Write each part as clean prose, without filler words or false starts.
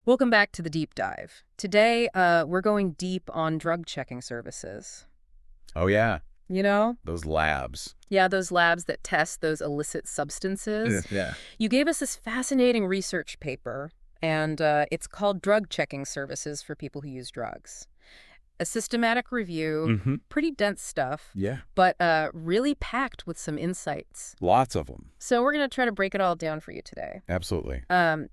Welcome back to the deep dive. Today, we're going deep on drug checking services. Oh, yeah. You know? Those labs. Yeah, those labs that test those illicit substances. Yeah. You gave us this fascinating research paper, and it's called Drug Checking Services for People Who Use Drugs. A systematic review, Mm-hmm. pretty dense stuff, Yeah. but really packed with some insights. Lots of them. So we're going to try to break it all down for you today. Absolutely.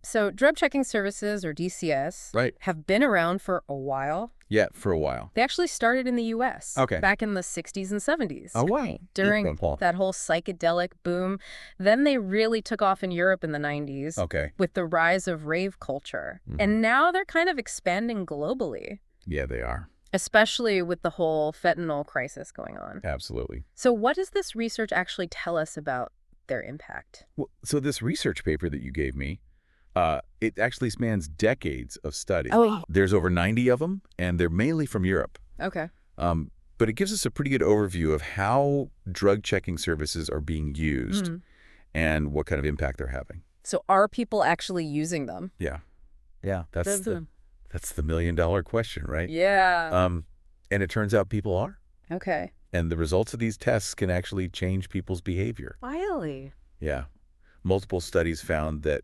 So drug checking services, or DCS, Right. have been around for a while. Yeah, for a while. They actually started in the U.S. Okay. back in the 60s and 70s. Oh, wow. During Paul. that whole psychedelic boom. Then they really took off in Europe in the 90s Okay. with the rise of rave culture. And now they're kind of expanding globally, Yeah, they are. especially with the whole fentanyl crisis going on. Absolutely. So what does this research actually tell us about their impact? Well, so this research paper that you gave me, it actually spans decades of study. Oh. There's over 90 of them, and they're mainly from Europe. Okay. But it gives us a pretty good overview of how drug checking services are being used and what kind of impact they're having. So are people actually using them? Yeah. Yeah, that's the million-dollar question, right? Yeah. And it turns out people are. Okay. And the results of these tests can actually change people's behavior. Really? Yeah. Multiple studies found that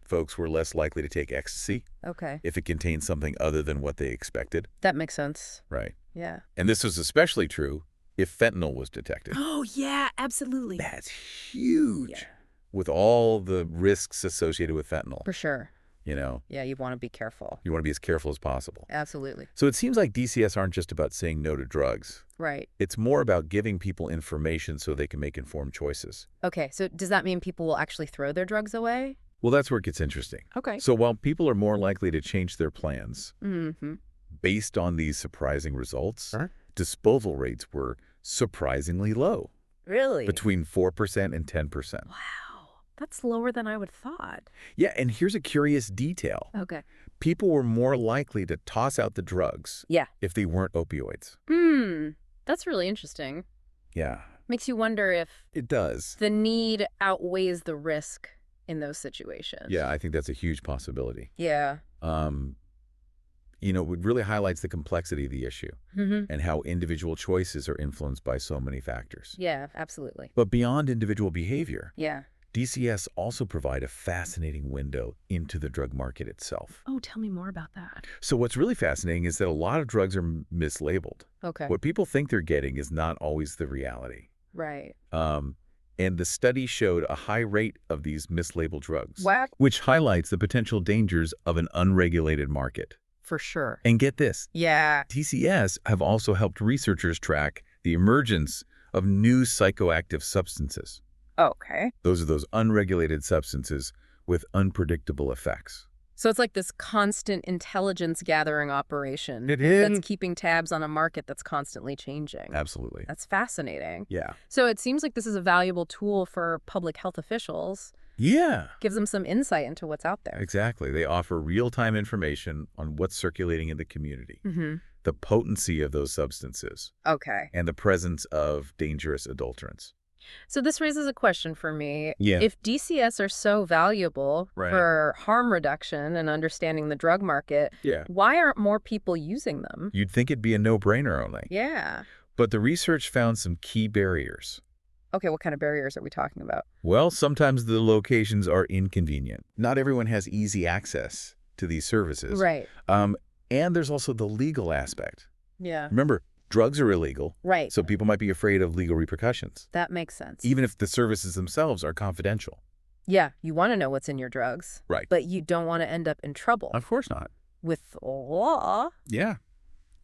folks were less likely to take ecstasy Okay. if it contained something other than what they expected. That makes sense. Right. Yeah. And this was especially true if fentanyl was detected. Oh, yeah, absolutely. That's huge. Yeah. With all the risks associated with fentanyl, For sure. you know, Yeah, you want to be careful. you want to be as careful as possible. Absolutely. So it seems like DCS aren't just about saying no to drugs. Right. It's more about giving people information so they can make informed choices. Okay, so does that mean people will actually throw their drugs away? Well, that's where it gets interesting. Okay. So while people are more likely to change their plans Mm-hmm. based on these surprising results, disposal rates were surprisingly low, Really? between 4% and 10%. Wow. That's lower than I would have thought. Yeah, and here's a curious detail. Okay. People were more likely to toss out the drugs Yeah. if they weren't opioids. That's really interesting. Yeah, Makes you wonder if it does. the need outweighs the risk in those situations. Yeah, I think that's a huge possibility. Yeah. You know, it really highlights the complexity of the issue Mm-hmm. and how individual choices are influenced by so many factors. Yeah, absolutely. But beyond individual behavior, Yeah. DCS also provide a fascinating window into the drug market itself. Oh, tell me more about that. So what's really fascinating is that a lot of drugs are mislabeled. Okay. What people think they're getting is not always the reality. Right. And the study showed a high rate of these mislabeled drugs, Wow. which highlights the potential dangers of an unregulated market. For sure. And get this, Yeah. DCS have also helped researchers track the emergence of new psychoactive substances. Okay. Those are those unregulated substances with unpredictable effects. So it's like this constant intelligence gathering operation. It is. That's keeping tabs on a market that's constantly changing. Absolutely. That's fascinating. Yeah. So it seems like this is a valuable tool for public health officials. Yeah. Gives them some insight into what's out there. Exactly. They offer real-time information on what's circulating in the community, Mm-hmm. the potency of those substances, Okay. and the presence of dangerous adulterants. So this raises a question for me. Yeah. If DCS are so valuable Right. for harm reduction and understanding the drug market, Yeah. why aren't more people using them? You'd think it'd be a no-brainer only. Yeah. But the research found some key barriers. Okay, what kind of barriers are we talking about? Well, sometimes the locations are inconvenient. Not everyone has easy access to these services. Right. And there's also the legal aspect. Yeah. Remember, drugs are illegal, Right. so people might be afraid of legal repercussions, That makes sense. even if the services themselves are confidential. Yeah, you want to know what's in your drugs, Right. but you don't want to end up in trouble Of course not. with law. Yeah.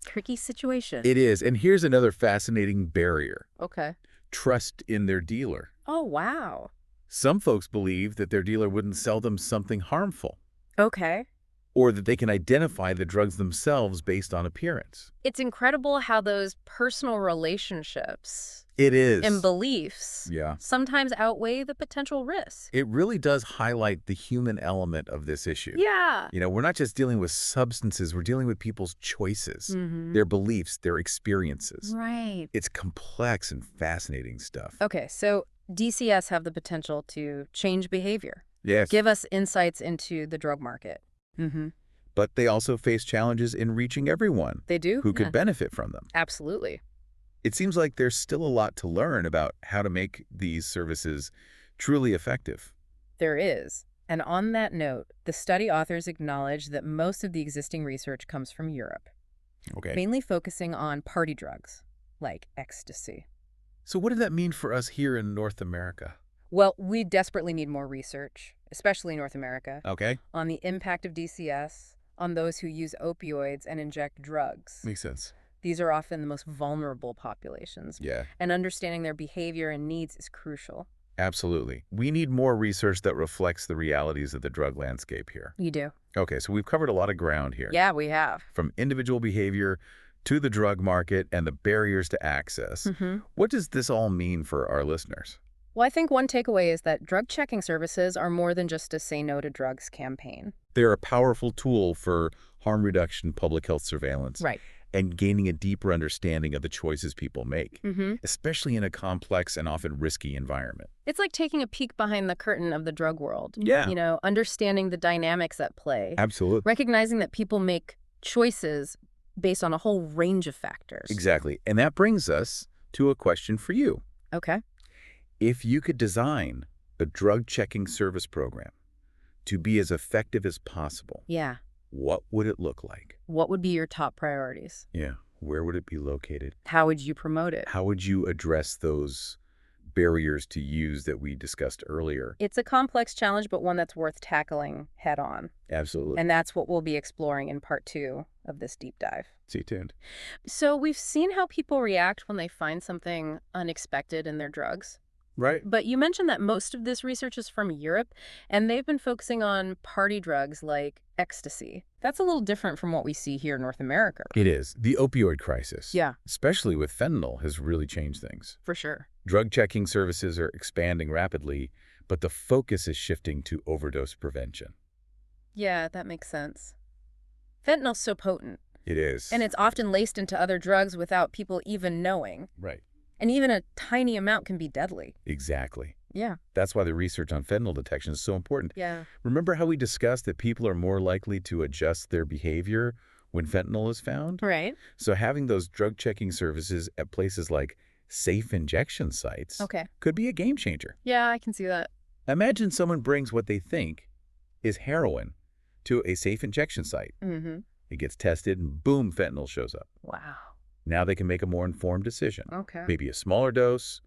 Tricky situation. It is. And here's another fascinating barrier. Okay. Trust in their dealer. Oh, wow. Some folks believe that their dealer wouldn't sell them something harmful, Okay. or that they can identify the drugs themselves based on appearance. It's incredible how those personal relationships It is. and beliefs Yeah. sometimes outweigh the potential risk. It really does highlight the human element of this issue. Yeah. You know, we're not just dealing with substances, we're dealing with people's choices, Mm-hmm. their beliefs, their experiences. Right. It's complex and fascinating stuff. Okay, so DCS have the potential to change behavior. Yes. Give us insights into the drug market. Mm-hmm. but they also face challenges in reaching everyone They do? who Yeah. could benefit from them. Absolutely. It seems like there's still a lot to learn about how to make these services truly effective. There is. And on that note, the study authors acknowledge that most of the existing research comes from Europe, Okay. mainly focusing on party drugs, like ecstasy. So what did that mean for us here in North America? Well, we desperately need more research, especially in North America, Okay. on the impact of DCS on those who use opioids and inject drugs. Makes sense. These are often the most vulnerable populations, Yeah, and understanding their behavior and needs is crucial. absolutely. We need more research that reflects the realities of the drug landscape here. You do? Okay, so we've covered a lot of ground here. Yeah, we have. From individual behavior to the drug market and the barriers to access. Mm-hmm. What does this all mean for our listeners? Well, I think one takeaway is that drug checking services are more than just a Say No to Drugs campaign. They're a powerful tool for harm reduction, public health surveillance, Right. and gaining a deeper understanding of the choices people make, Mm-hmm. especially in a complex and often risky environment. It's like taking a peek behind the curtain of the drug world. Yeah. You know, understanding the dynamics at play, Absolutely. recognizing that people make choices based on a whole range of factors. Exactly. And that brings us to a question for you. Okay. If you could design a drug checking service program to be as effective as possible, Yeah. what would it look like? What would be your top priorities? Yeah. Where would it be located? How would you promote it? How would you address those barriers to use that we discussed earlier? It's a complex challenge, but one that's worth tackling head on. Absolutely. And that's what we'll be exploring in part 2 of this deep dive. Stay tuned. So we've seen how people react when they find something unexpected in their drugs. Right. But you mentioned that most of this research is from Europe, and they've been focusing on party drugs like ecstasy. That's a little different from what we see here in North America. It is. The opioid crisis, Yeah, especially with fentanyl, has really changed things. for sure. Drug checking services are expanding rapidly, but the focus is shifting to overdose prevention. Yeah, that makes sense. Fentanyl's so potent, It is. and it's often laced into other drugs without people even knowing. Right. And even a tiny amount can be deadly. Exactly. Yeah. That's why the research on fentanyl detection is so important. Yeah. Remember how we discussed that people are more likely to adjust their behavior when fentanyl is found? Right. So having those drug checking services at places like safe injection sites Okay. could be a game changer. Yeah, I can see that. Imagine someone brings what they think is heroin to a safe injection site. Mm-hmm. It gets tested and boom, fentanyl shows up. Wow. Now they can make a more informed decision. Okay. Maybe a smaller dose,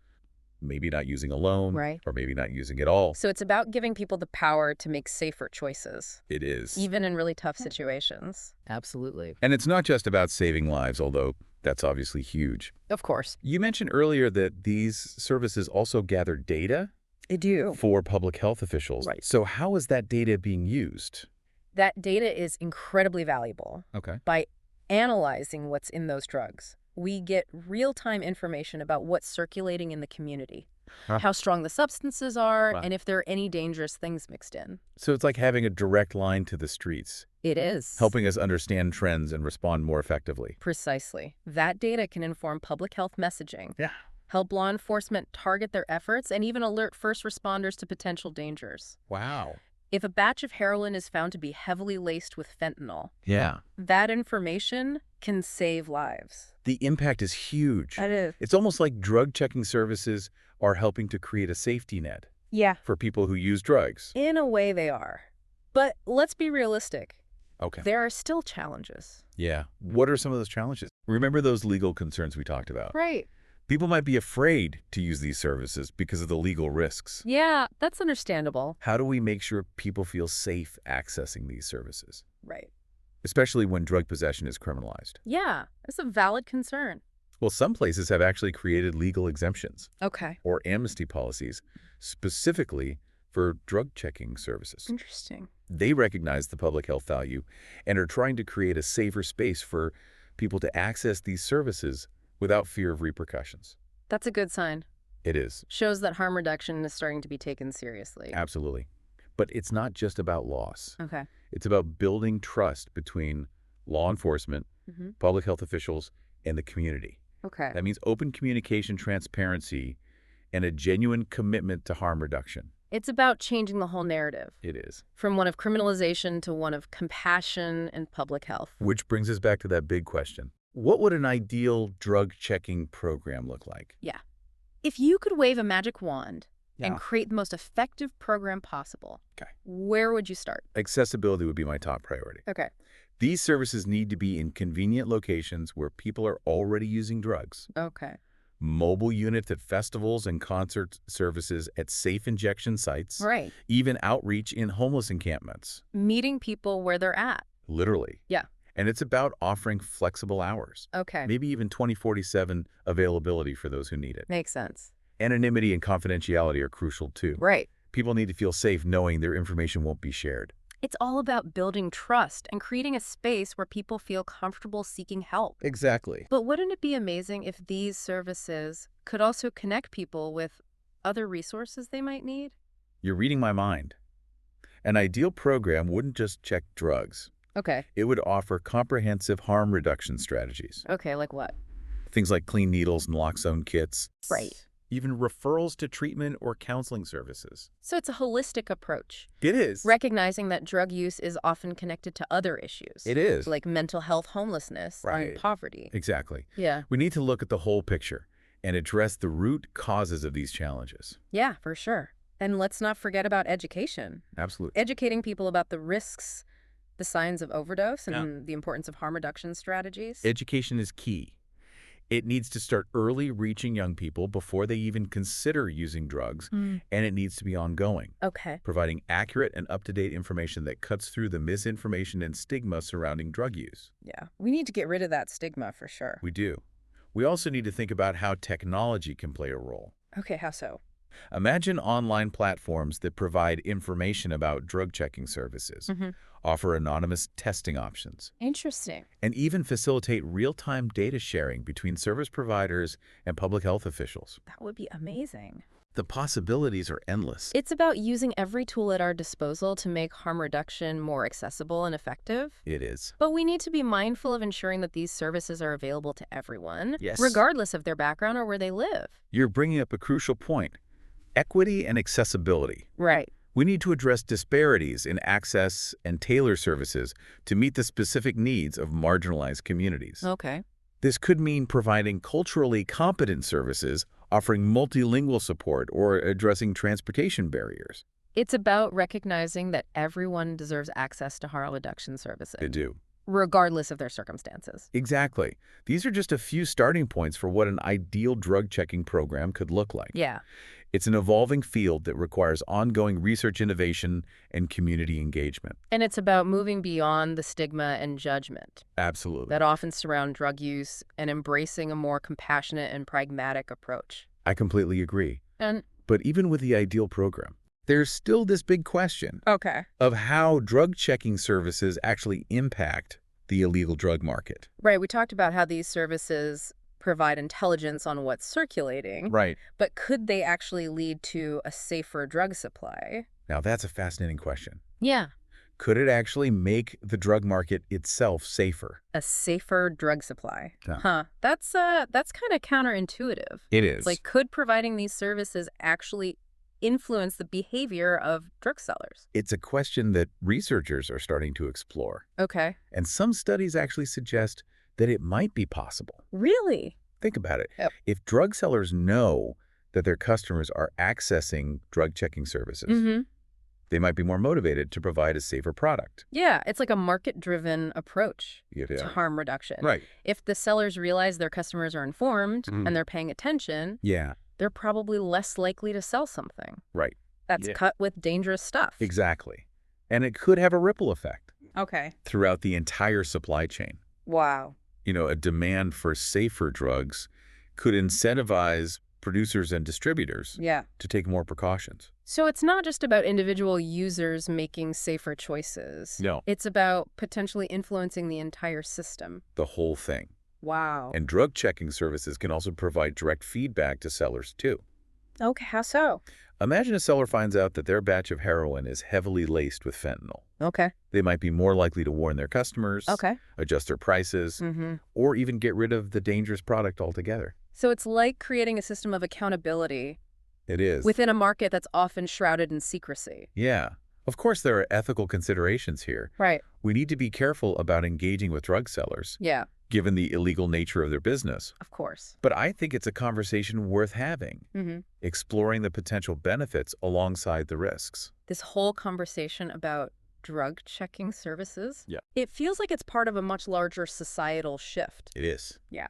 maybe not using alone, Right. or maybe not using at all. So it's about giving people the power to make safer choices, It is. even in really tough situations. Absolutely. And it's not just about saving lives, although that's obviously huge. Of course. You mentioned earlier that these services also gather data I do. for public health officials. Right. So how is that data being used? That data is incredibly valuable. Okay. By analyzing what's in those drugs, we get real-time information about what's circulating in the community, Huh. how strong the substances are, Wow. and if there are any dangerous things mixed in. So it's like having a direct line to the streets, It is. helping us understand trends and respond more effectively. Precisely. That data can inform public health messaging, Yeah. help law enforcement target their efforts, and even alert first responders to potential dangers. Wow. If a batch of heroin is found to be heavily laced with fentanyl, Yeah. that information can save lives. The impact is huge. That is. It's almost like drug checking services are helping to create a safety net Yeah. for people who use drugs. In a way they are. But let's be realistic. Okay. There are still challenges. Yeah. What are some of those challenges? Remember those legal concerns we talked about? Right. People might be afraid to use these services because of the legal risks. Yeah, that's understandable. How do we make sure people feel safe accessing these services, Right. especially when drug possession is criminalized? Yeah, that's a valid concern. Well, some places have actually created legal exemptions Okay. or amnesty policies specifically for drug checking services. Interesting. They recognize the public health value and are trying to create a safer space for people to access these services without fear of repercussions. That's a good sign. It is. Shows that harm reduction is starting to be taken seriously. Absolutely. But it's not just about loss. Okay. It's about building trust between law enforcement, Mm-hmm. public health officials, and the community. Okay. That means open communication, transparency, and a genuine commitment to harm reduction. It's about changing the whole narrative, It is. from one of criminalization to one of compassion and public health. Which brings us back to that big question. What would an ideal drug-checking program look like? Yeah. If you could wave a magic wand Yeah. and create the most effective program possible, Okay. where would you start? Accessibility would be my top priority. Okay. These services need to be in convenient locations where people are already using drugs. Okay. Mobile units at festivals and concert services at safe injection sites. Right. Even outreach in homeless encampments. Meeting people where they're at. Literally. Yeah. And it's about offering flexible hours. Okay. Maybe even 24/7 availability for those who need it. Makes sense. Anonymity and confidentiality are crucial too. Right. People need to feel safe knowing their information won't be shared. It's all about building trust and creating a space where people feel comfortable seeking help. Exactly. But wouldn't it be amazing if these services could also connect people with other resources they might need? You're reading my mind. An ideal program wouldn't just check drugs. Okay. It would offer comprehensive harm reduction strategies. Okay, like what? Things like clean needles and naloxone kits. Right. Even referrals to treatment or counseling services. So it's a holistic approach, It is. recognizing that drug use is often connected to other issues. It is. Like mental health, homelessness, Right. and poverty. Exactly. Yeah. We need to look at the whole picture and address the root causes of these challenges. Yeah, for sure. And let's not forget about education. Absolutely. Educating people about the risks, the signs of overdose, and the importance of harm reduction strategies. Education is key. It needs to start early, reaching young people before they even consider using drugs, and it needs to be ongoing, Okay. providing accurate and up-to-date information that cuts through the misinformation and stigma surrounding drug use. Yeah. We need to get rid of that stigma for sure. We do. We also need to think about how technology can play a role. Okay, how so? Imagine online platforms that provide information about drug checking services, offer anonymous testing options, Interesting. and even facilitate real-time data sharing between service providers and public health officials. That would be amazing. The possibilities are endless. It's about using every tool at our disposal to make harm reduction more accessible and effective. It is. But we need to be mindful of ensuring that these services are available to everyone, Yes. regardless of their background or where they live. You're bringing up a crucial point. Equity and accessibility. Right. We need to address disparities in access and tailor services to meet the specific needs of marginalized communities. Okay. This could mean providing culturally competent services, offering multilingual support, or addressing transportation barriers. It's about recognizing that everyone deserves access to harm reduction services, They do. regardless of their circumstances. Exactly. These are just a few starting points for what an ideal drug-checking program could look like. Yeah. It's an evolving field that requires ongoing research innovation and community engagement. And it's about moving beyond the stigma and judgment Absolutely. that often surround drug use and embracing a more compassionate and pragmatic approach. I completely agree. And But even with the ideal program, there's still this big question okay. of how drug-checking services actually impact the illegal drug market. Right, we talked about how these services provide intelligence on what's circulating, Right. but could they actually lead to a safer drug supply? Now, that's a fascinating question. Yeah. Could it actually make the drug market itself safer? A safer drug supply. Yeah. Huh. That's kind of counterintuitive. It is. It's like, could providing these services actually influence the behavior of drug sellers? It's a question that researchers are starting to explore. Okay. And some studies actually suggest that it might be possible. Really? Think about it. Yep. If drug sellers know that their customers are accessing drug-checking services, they might be more motivated to provide a safer product. Yeah, it's like a market-driven approach to Yeah. harm reduction. Right. If the sellers realize their customers are informed and they're paying attention, Yeah. they're probably less likely to sell something Right. that's Yeah. cut with dangerous stuff. Exactly. And it could have a ripple effect Okay. throughout the entire supply chain. Wow. A demand for safer drugs could incentivize producers and distributors Yeah. to take more precautions. So it's not just about individual users making safer choices. No. It's about potentially influencing the entire system. The whole thing. Wow. And drug checking services can also provide direct feedback to sellers too. Okay, how so? Imagine a seller finds out that their batch of heroin is heavily laced with fentanyl. Okay. They might be more likely to warn their customers, Okay. adjust their prices, or even get rid of the dangerous product altogether. So it's like creating a system of accountability It is. within a market that's often shrouded in secrecy. Yeah. Of course, there are ethical considerations here. Right. We need to be careful about engaging with drug sellers, Yeah, given the illegal nature of their business. of course. But I think it's a conversation worth having, Hmm. exploring the potential benefits alongside the risks. This whole conversation about drug checking services, Yeah. it feels like it's part of a much larger societal shift. It is. Yeah.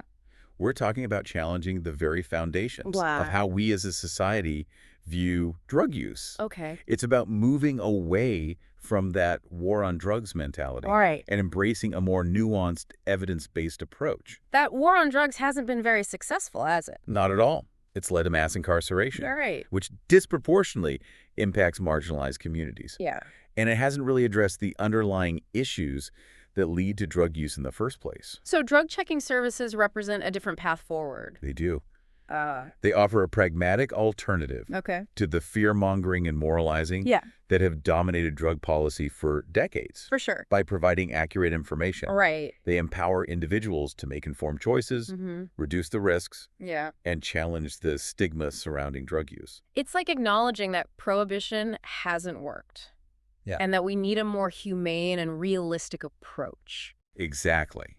We're talking about challenging the very foundations Blah. of how we as a society view drug use. Okay. It's about moving away from that war on drugs mentality All right. and embracing a more nuanced, evidence-based approach. That war on drugs hasn't been very successful, has it? Not at all. It's led to mass incarceration, All right. which disproportionately impacts marginalized communities. Yeah. And it hasn't really addressed the underlying issues that lead to drug use in the first place. So drug checking services represent a different path forward. They do. Uh, They offer a pragmatic alternative okay. to the fear-mongering and moralizing Yeah, that have dominated drug policy for decades. for sure. By providing accurate information, Right. they empower individuals to make informed choices, Mm-hmm. reduce the risks, Yeah. and challenge the stigma surrounding drug use. It's like acknowledging that prohibition hasn't worked. Yeah. And that we need a more humane and realistic approach. Exactly.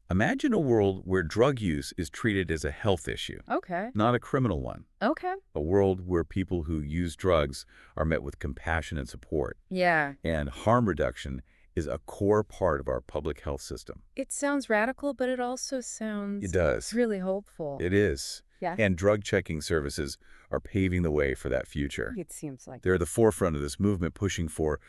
Imagine a world where drug use is treated as a health issue, Okay. not a criminal one. Okay. A world where people who use drugs are met with compassion and support, Yeah. and harm reduction is a core part of our public health system. It sounds radical, but it also sounds It does. really hopeful. It is. Yeah. And drug checking services are paving the way for that future. It seems like. They're at the forefront of this movement, pushing for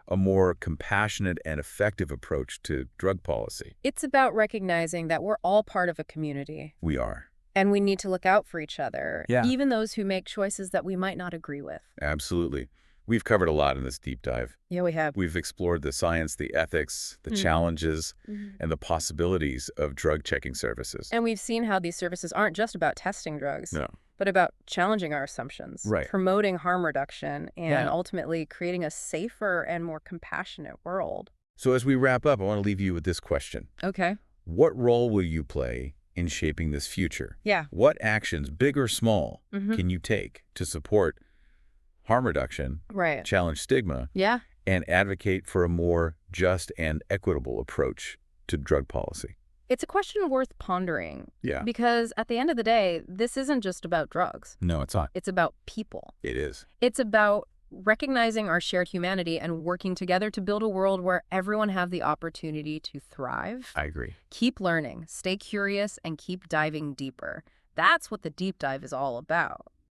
a more compassionate and effective approach to drug policy. It's about recognizing that we're all part of a community. We are. And we need to look out for each other. Yeah. Even those who make choices that we might not agree with. Absolutely. We've covered a lot in this deep dive. Yeah, we have. We've explored the science, the ethics, the challenges, and the possibilities of drug checking services. And we've seen how these services aren't just about testing drugs, No. but about challenging our assumptions, Right. promoting harm reduction, and Yeah. ultimately creating a safer and more compassionate world. So as we wrap up, I want to leave you with this question. Okay. What role will you play in shaping this future? Yeah. What actions, big or small, Mhm. can you take to support harm reduction, Right. challenge stigma, Yeah. and advocate for a more just and equitable approach to drug policy? It's a question worth pondering. Yeah. Because at the end of the day, this isn't just about drugs. No, it's not. It's about people. It is. It's about recognizing our shared humanity and working together to build a world where everyone have the opportunity to thrive. I agree. Keep learning, stay curious, and keep diving deeper. That's what the deep dive is all about.